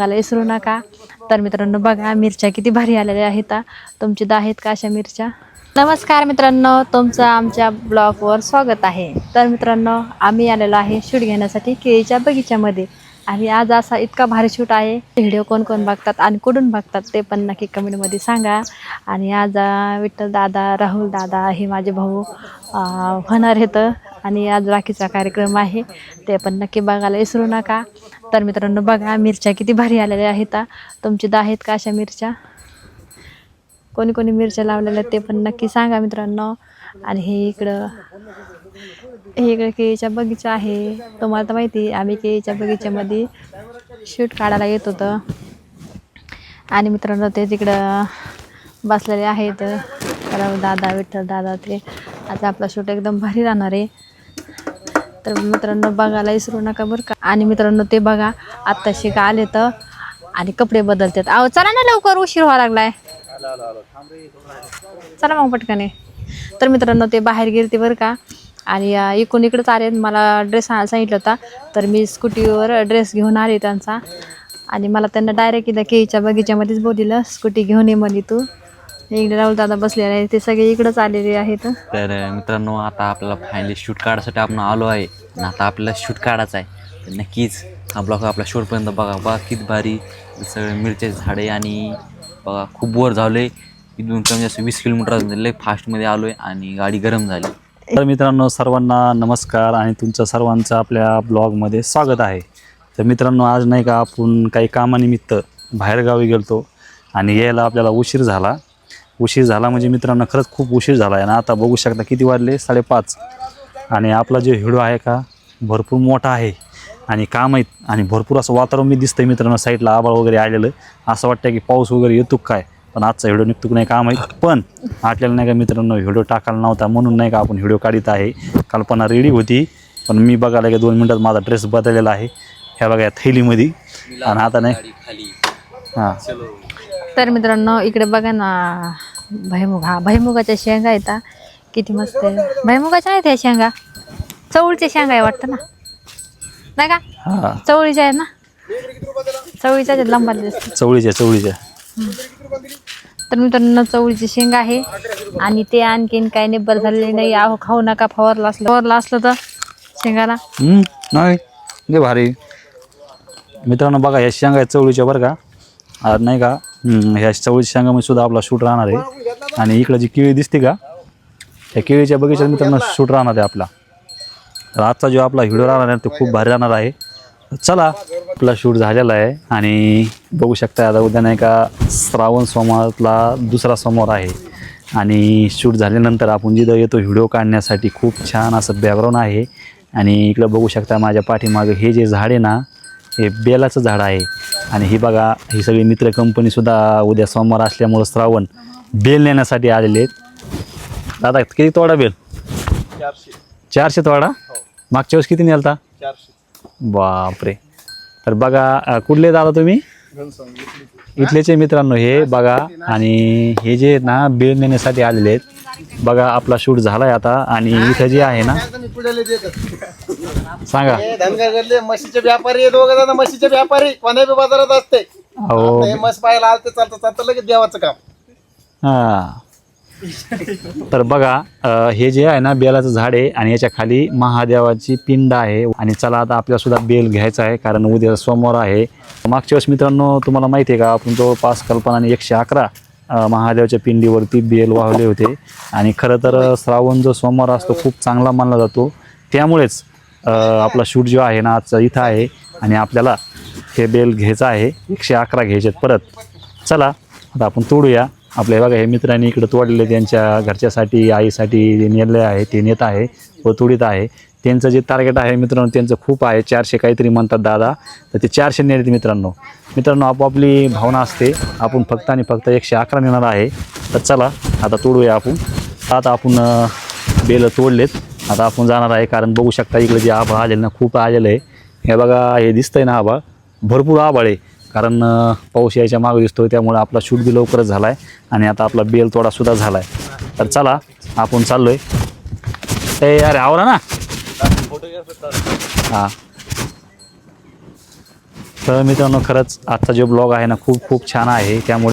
मला विसरू नका। तर मित्रांनो बघा मिरच्या किती भारी आलेल्या आहेत। तुमची आहेत का अशा मिरच्या? नमस्कार मित्रांनो, तुमचं आमच्या ब्लॉगवर स्वागत आहे। तर मित्रांनो आम्ही आलेलो आहे शूट घेण्यासाठी केळीच्या बगीच्यामध्ये। आणि आज असा इतका भारी शूट आहे। व्हिडिओ कोण कोण बघतात आणि कुठून बघतात ते पण नक्की कमेंटमध्ये सांगा। आणि आज विठ्ठल दादा, राहुल दादा हे माझे भाऊ होणार आहेत। आणि आज राखीचा कार्यक्रम आहे, ते पण नक्की बघायला विसरू नका। तर मित्रांनो बघा मिरच्या किती भारी आलेल्या आहेत। तुमची आहेत का अशा मिरच्या? कोणी कोणी मिरच्या लावलेल्या ते पण नक्की सांगा मित्रांनो। आणि हे इकडं केळीच्या बगीचा आहे। तुम्हाला तर माहिती आम्ही केळीच्या बगीच्यामध्ये शूट काढायला येत होतं। आणि मित्रांनो ते तिकडं बसलेले आहेत राहुल दादा, विठ्ठल दादा। ते आज आपला शूट एकदम भारी राहणार आहे। तर मित्रांनो बघायला विसरू नका बरं का। आणि मित्रांनो ते बघा आत्ताशी का आले तर आणि कपडे बदलतात। अहो चला ना लवकर, उशीर व्हायला लागलाय, चला मग पटकन। तर मित्रांनो ते बाहेर गेलते बरं का। आणि इकडून इकडेच आले, मला ड्रेस आणायला सांगितलं होता। तर मी स्कूटीवर ड्रेस घेऊन आले त्यांचा। आणि मला त्यांना डायरेक्ट इथं केळीच्या बगीच्यामध्येच बोललं, स्कूटी घेऊन ये म्हणे तू। इकडे राहुल दादा बसलेले आहे, ते सगळे इकडेच आलेले आहेत। तर मित्रांनो आता आपल्याला फायनली शूट काढायसाठी आपण आलो आहे। आणि आता आपल्याला शूट काढायचं आहे, तर नक्कीच हा ब्लॉग आपल्या शूटपर्यंत बघा किती भारी सगळे मिरचे झाडे। आणि बघा खूप बोर झाले, इथून कमी जास्त 20 किलोमीटर लय फास्टमध्ये आलो आहे आणि गाडी गरम झाली। तर मित्रांनो सर्वांना नमस्कार आणि तुमचं सर्वांचं आपल्या ब्लॉगमध्ये स्वागत आहे। तर मित्रांनो आज नाही का आपण काही कामानिमित्त बाहेरगावी गेलतो आणि यायला आपल्याला उशीर झाला म्हणजे मित्रांनो खरंच खूप उशीर झाला आहे। आणि आता बघू शकता किती वाजले, 5:30। आणि आपला जो व्हिडिओ आहे का भरपूर मोठा आहे आणि काम आहेत आणि भरपूर असं वातावरण मी दिसतंय मित्रांनो। साईडला आभाळ वगैरे आलेलं, असं वाटतं की पाऊस वगैरे येतो काय, पण आजचा व्हिडिओ निघतो की नाही काम आहे। पण आपल्याला नाही का मित्रांनो व्हिडिओ टाकायला नव्हता, म्हणून नाही का आपण व्हिडिओ काढत आहे। कल्पना रेडी होती, पण मी बघायला की 2 मिनटात माझा ड्रेस बदललेला आहे, ह्या बघा या थैलीमध्ये। आणि आता नाही हां। तर मित्रांनो इकडे बघा ना भैमुगाच्या शेंगा आहेत। किती मस्त आहे, भैमुगाच्या आहेत ह्या शेंगा, चवळीच्या शेंगा आहे वाटतं ना, नाही का? हां चवळीच्या आहेत ना, चवळीच्या आहेत, लंबाले चवळीच्या। तर मित्रांनो चवळीची शेंगा आहे। आणि ते आणखीन काही निब्बर झालेले नाही। अहो खाऊ नका, फवारला असलं तर शेंगाला नाही लय भारी। मित्रांनो बघा ह्या शेंगा आहेत चवळीच्या बरं का। आज नाही का ह्या चवळीच्या शेंगामध्ये सुद्धा आपला शूट राहणार आहे। आणि इकडं जी केळी दिसते का, त्या केळीच्या बगीच्यात मित्रांनो शूट राहणार आहे आपला। तर आजचा जो आपला व्हिडिओ राहणार आहे तो खूप भारी राहणार आहे। चला आपला शूट झालेला आहे आणि बघू शकता आता उद्या नाही का श्रावण सोमवारला दुसरा सोमवार आहे। आणि शूट झाल्यानंतर आपण जिथं येतो व्हिडिओ काढण्यासाठी खूप छान असं बॅकग्राऊंड आहे। आणि इकडं बघू शकता माझ्या पाठीमागं हे जे झाड आहे ना, हे बेलाचं झाड आहे। आणि ही बघा ही सगळी मित्र कंपनीसुद्धा उद्या सोमवार असल्यामुळं श्रावण बेल नेण्यासाठी आलेले आहेत। दादा किती तोडा बेल? 400 तोडा। मागच्या वेळेस किती नेलता? 400। बापरे। तर बघा कुठले दादा तुम्ही? इथलेचे मित्रांनो हे बघा। आणि हे जे ना बेल नेण्यासाठी आलेले आहेत। बघा आपला शूट झाला आहे आता। आणि इथं जे आहे ना सांगा, म्हशीचे व्यापारी, दोघं जण म्हशीचे व्यापारी, कोण्या बाजारात असते। हो म्हस पाहायला आलते, चालतं लगेच देवाचं काम। हां। तर बघा हे जे आहे ना बेलाचं झाड आहे आणि याच्या खाली महादेवाची पिंड आहे। आणि चला आता आपल्याला सुद्धा बेल घ्यायचा आहे, कारण उद्या सोमवार आहे। मागच्या वेळेस मित्रांनो तुम्हाला माहिती आहे का आपण जवळपास कल्पनाने 111 महादेवाच्या पिंडीवरती बेल वाहले होते। आणि खरं तर श्रावण जो सोमवार असतो खूप चांगला मानला जातो, त्यामुळेच आपला शूट जो आहे ना आजचा इथं आहे। आणि आपल्याला हे बेल घ्यायचं आहे, 111 घ्यायचे परत। चला आता आपण तोडूया। आपल्या बघा हे मित्रांनी इकडे तोडलेले त्यांच्या घरच्यासाठी आईसाठी नेले आहे, ते नेत आहे व तोडीत आहे। त्यांचं जे टार्गेट आहे मित्रांनो त्यांचं खूप आहे, 400 काहीतरी म्हणतात दादा, तर ते 400 नेले मित्रांनो आपापली भावना असते। आपण फक्त आणि फक्त 111 नेणार आहे। तर चला आता तोडूया आपण। आता आपण बेल तोडलेत, आता आपण जाणार आहे, कारण बघू शकता इकडे जे आभाळ आलेलं ना खूप आलेलं आहे। हे बघा हे दिसतंय ना आभाळ, भरपूर आभाळ आहे, कारण पाऊस यायच्या मागे दिसतोय, त्यामुळे आपला शूट बी लवकरच झाला आहे। आणि आता आपला बेल तोडासुद्धा झाला आहे। तर चला आपण चाललोय। ए अरे आवरा ना, हां तर मित्रांनो खरंच आजचा जो ब्लॉग आहे ना खूप खूप छान आहे. त्यामुळे